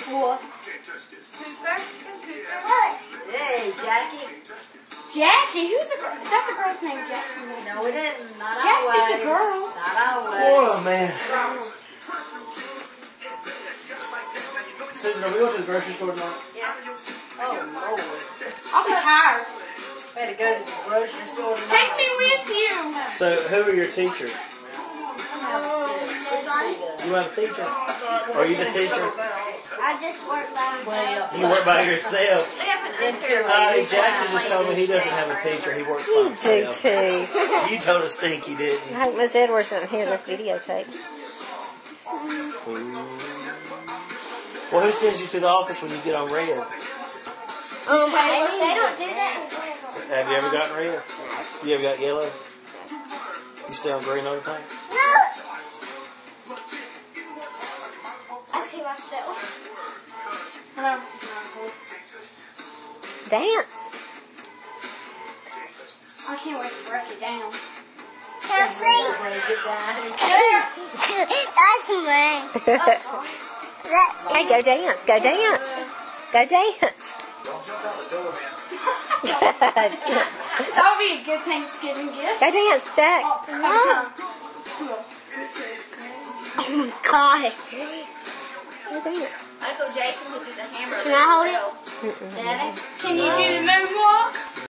What? Hey, Jackie. Jackie? Who's a girl? That's a girl's name, Jackie. No, we didn't. Not Jackie's always. a girl. Not always. Oh, man. Susan, are we going to the grocery store tonight? Yes. Oh, Lord. I'll be tired. Better go to the grocery store tonight. Take me with you. So, who are your teachers? You have a teacher? Are you the teacher? I just work by myself. You work by yourself. They have an unfair Jackson just told me he doesn't have a teacher. He works by You do himself. too. You told us Stinky, didn't you? I hope Miss Edwards doesn't hear this videotape. Well, who sends you to the office when you get on red? They don't do that. Have you ever gotten red? You ever got yellow? You stay on green all the time? No. I see myself. Dance. I can't wait to break it down. Can I see? That's me. Hey, go dance. Go dance. Go dance. That'll be a good Thanksgiving gift. Go dance, Jack. Oh, God. Go dance. Uncle Jason will do the hammer. Can I hold it? Daddy? Can you do the moonwalk?